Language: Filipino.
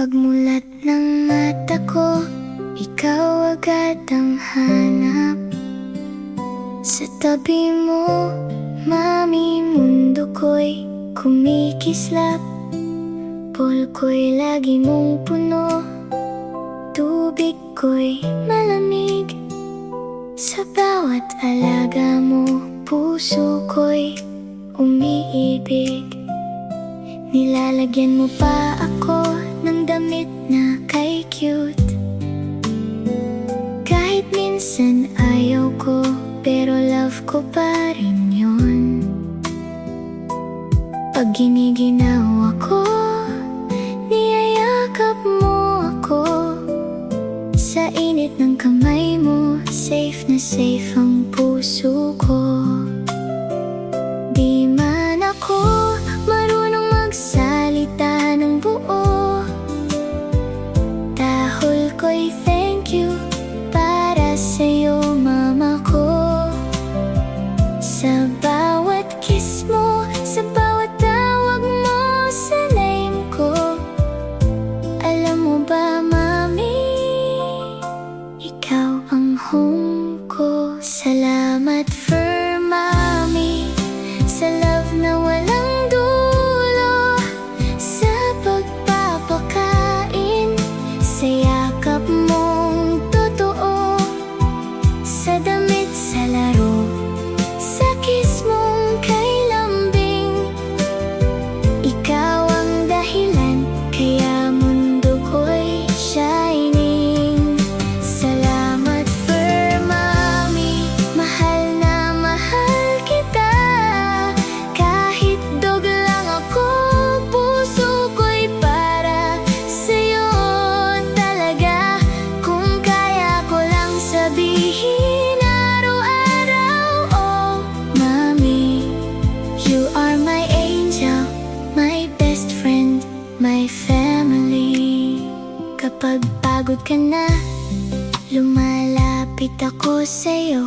Pagmulat ng mata ko, ikaw agad ang hanap. Sa tabi mo, mami, mundo ko'y kumikislap. Pool ko'y lagi mong puno, tubig ko'y malamig. Sa bawat alaga mo, puso ko'y umiibig. Nilalagyan mo pa ako ng damit na kay cute. Kahit minsan ayaw ko, pero love ko pa rin yun. Pag giniginaw ako, niyayakap mo ako. Sa init ng kamay mo, safe na safe ang puso ko. Di man ako marunong magsalita ng buo, tahol ko'y thank you para sa'yo, mama ko. Sa bawat kiss mo, sa bawat tawag mo sa name ko. Alam mo ba, mami, ikaw ang home ko. Salamat for mami, sa love na walang dulo, sa pagpapakain, sa yakap mong totoo, sa damit, sa laro, sa kiss mong kay lambing. Ikaw ang dahilan, kaya mundo ko'y shining. Salamat for mami, mahal na mahal kita. Kahit dog lang ako, puso ko'y para sa'yo talaga. Kung kaya ko lang sabihin araw-araw, oh mami, you are my angel, my best friend, my family. Kapag pagod ka na, lumalapit ako sa'yo.